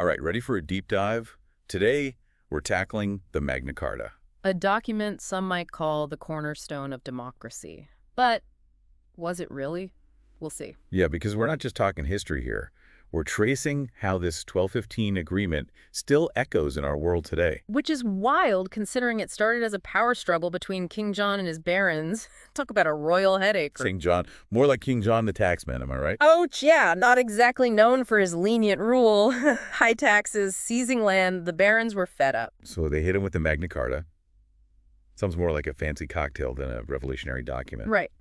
All right, ready for a deep dive? Today, we're tackling the Magna Carta. A document some might call the cornerstone of democracy. But was it really? We'll see. Yeah, because we're not just talking history here. We're tracing how this 1215 agreement still echoes in our world today. Which is wild considering it started as a power struggle between King John and his barons. Talk about a royal headache. King John, more like King John the Taxman, am I right? Ouch, yeah, not exactly known for his lenient rule. High taxes, seizing land, the barons were fed up. So they hit him with the Magna Carta. Sounds more like a fancy cocktail than a revolutionary document. Right.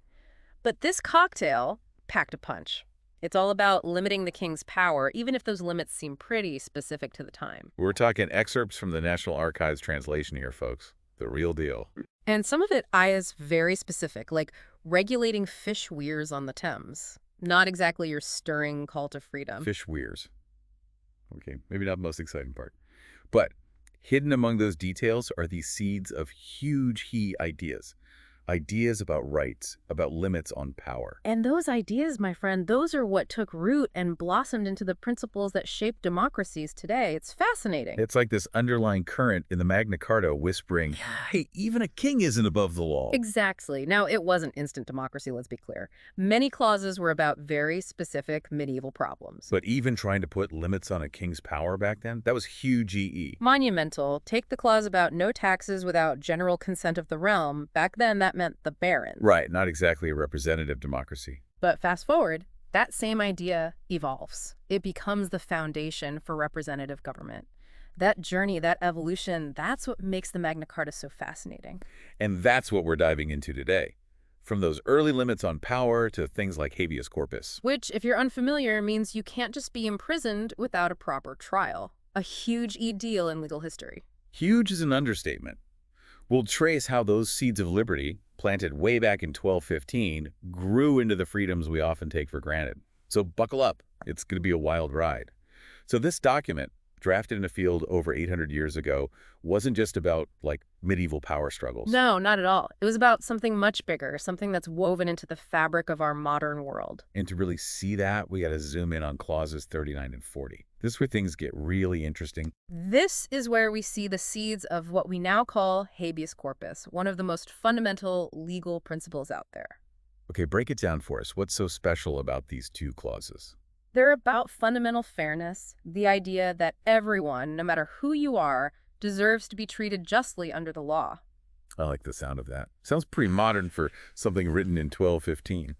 But this cocktail packed a punch. It's all about limiting the king's power, even if those limits seem pretty specific to the time. We're talking excerpts from the National Archives translation here, folks. The real deal. And some of it is very specific, like regulating fish weirs on the Thames. Not exactly your stirring call to freedom. Fish weirs. Okay, maybe not the most exciting part. But hidden among those details are these seeds of huge ideas. Ideas about rights, about limits on power. And those ideas, my friend, those are what took root and blossomed into the principles that shape democracies today. It's fascinating. It's like this underlying current in the Magna Carta whispering, hey, even a king isn't above the law. Exactly. Now, it wasn't instant democracy, let's be clear. Many clauses were about very specific medieval problems. But even trying to put limits on a king's power back then, that was huge EE. Monumental. Take the clause about no taxes without general consent of the realm. Back then, that meant the barons. Right, not exactly a representative democracy. But fast forward, that same idea evolves. It becomes the foundation for representative government. That journey, that evolution, that's what makes the Magna Carta so fascinating. And that's what we're diving into today. From those early limits on power to things like habeas corpus. Which, if you're unfamiliar, means you can't just be imprisoned without a proper trial. A huge deal in legal history. Huge is an understatement. We'll trace how those seeds of liberty, planted way back in 1215, grew into the freedoms we often take for granted. So buckle up. It's going to be a wild ride. So this document, drafted in a field over 800 years ago, wasn't just about, like, medieval power struggles. No, not at all. It was about something much bigger, something that's woven into the fabric of our modern world. And to really see that, we got to zoom in on clauses 39 and 40. This is where things get really interesting. This is where we see the seeds of what we now call habeas corpus, one of the most fundamental legal principles out there. Okay, break it down for us. What's so special about these two clauses? They're about fundamental fairness, the idea that everyone, no matter who you are, deserves to be treated justly under the law. I like the sound of that. Sounds pretty modern for something written in 1215.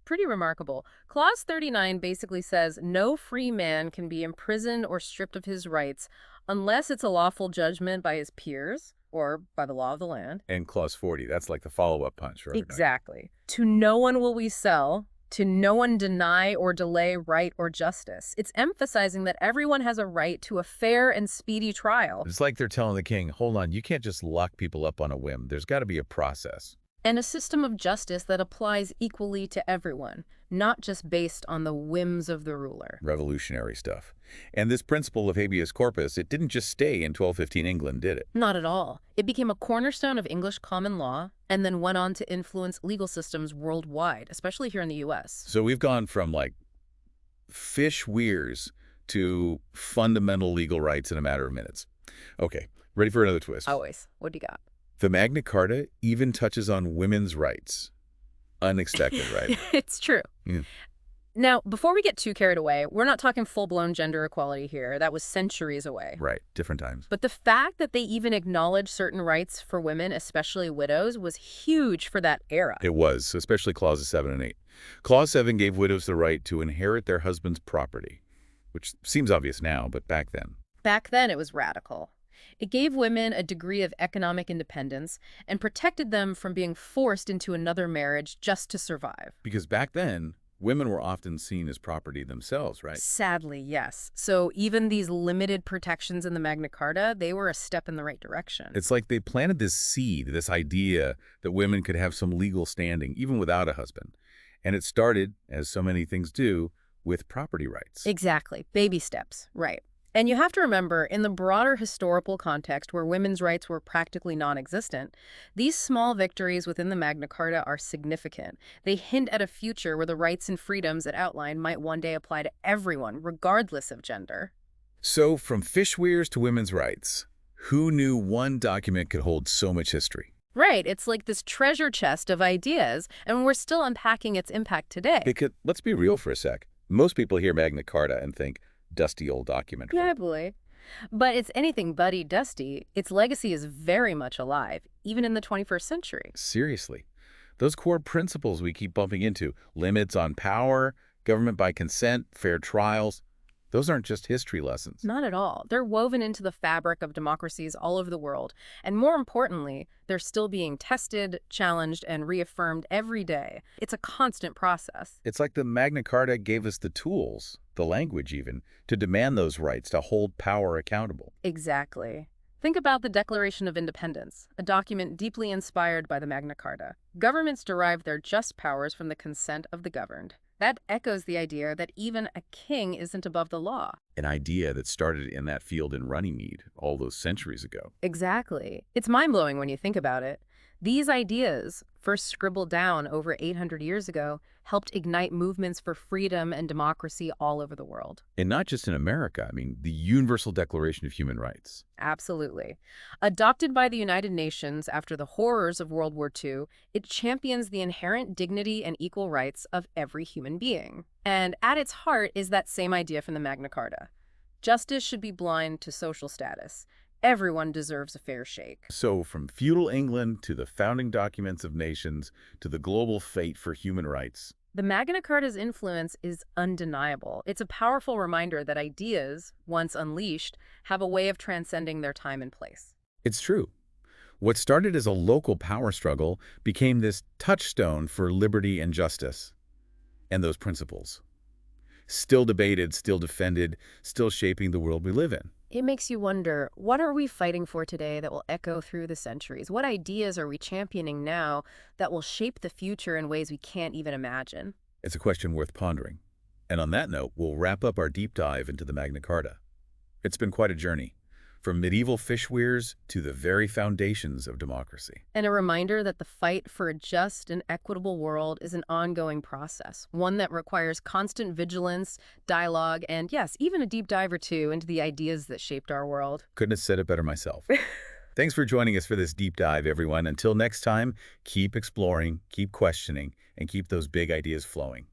Pretty remarkable. Clause 39 basically says no free man can be imprisoned or stripped of his rights unless it's a lawful judgment by his peers or by the law of the land. And clause 40, that's like the follow-up punch, right? Exactly. To no one will we sell, to no one deny or delay right or justice. It's emphasizing that everyone has a right to a fair and speedy trial. It's like they're telling the king, hold on, you can't just lock people up on a whim. There's got to be a process. And a system of justice that applies equally to everyone, not just based on the whims of the ruler. Revolutionary stuff. And this principle of habeas corpus, it didn't just stay in 1215 England, did it? Not at all. It became a cornerstone of English common law and then went on to influence legal systems worldwide, especially here in the U.S. So we've gone from, like, fish weirs to fundamental legal rights in a matter of minutes. Okay, ready for another twist? Always. What do you got? The Magna Carta even touches on women's rights. Unexpected, right? It's true. Yeah. Now, before we get too carried away, we're not talking full-blown gender equality here. That was centuries away. Right, different times. But the fact that they even acknowledged certain rights for women, especially widows, was huge for that era. It was, especially clauses 7 and 8. Clause 7 gave widows the right to inherit their husband's property, which seems obvious now, but back then. Back then, it was radical. It gave women a degree of economic independence and protected them from being forced into another marriage just to survive. Because back then, women were often seen as property themselves, right? Sadly, yes. So even these limited protections in the Magna Carta, they were a step in the right direction. It's like they planted this seed, this idea that women could have some legal standing, even without a husband. And it started, as so many things do, with property rights. Exactly. Baby steps. Right. And you have to remember, in the broader historical context where women's rights were practically non-existent, these small victories within the Magna Carta are significant. They hint at a future where the rights and freedoms it outlined might one day apply to everyone, regardless of gender. So, from fish weirs to women's rights, who knew one document could hold so much history? Right, it's like this treasure chest of ideas, and we're still unpacking its impact today. Because, let's be real for a sec. Most people hear Magna Carta and think, dusty old document Yeah, from... boy. But it's anything but dusty. Its legacy is very much alive, even in the 21st century. Seriously. Those core principles we keep bumping into, limits on power, government by consent, fair trials, those aren't just history lessons. Not at all. They're woven into the fabric of democracies all over the world. And more importantly, they're still being tested, challenged, and reaffirmed every day. It's a constant process. It's like the Magna Carta gave us the tools, the language even, to demand those rights, to hold power accountable. Exactly. Think about the Declaration of Independence, a document deeply inspired by the Magna Carta. Governments derive their just powers from the consent of the governed. That echoes the idea that even a king isn't above the law. An idea that started in that field in Runnymede all those centuries ago. Exactly. It's mind-blowing when you think about it. These ideas, first scribbled down over 800 years ago, helped ignite movements for freedom and democracy all over the world. And not just in America, I mean, the Universal Declaration of Human Rights. Absolutely. Adopted by the United Nations after the horrors of World War II, it champions the inherent dignity and equal rights of every human being. And at its heart is that same idea from the Magna Carta. Justice should be blind to social status. Everyone deserves a fair shake. So from feudal England to the founding documents of nations to the global fate for human rights, The Magna Carta's influence is undeniable. It's a powerful reminder that ideas, once unleashed, have a way of transcending their time and place. it's true. What started as a local power struggle became this touchstone for liberty and justice. And those principles. Still debated, still defended, still shaping the world we live in. It makes you wonder, what are we fighting for today that will echo through the centuries? What ideas are we championing now that will shape the future in ways we can't even imagine? It's a question worth pondering. And on that note, we'll wrap up our deep dive into the Magna Carta. It's been quite a journey, from medieval fish weirs to the very foundations of democracy. And a reminder that the fight for a just and equitable world is an ongoing process, one that requires constant vigilance, dialogue, and yes, even a deep dive or two into the ideas that shaped our world. Couldn't have said it better myself. Thanks for joining us for this deep dive, everyone. Until next time, keep exploring, keep questioning, and keep those big ideas flowing.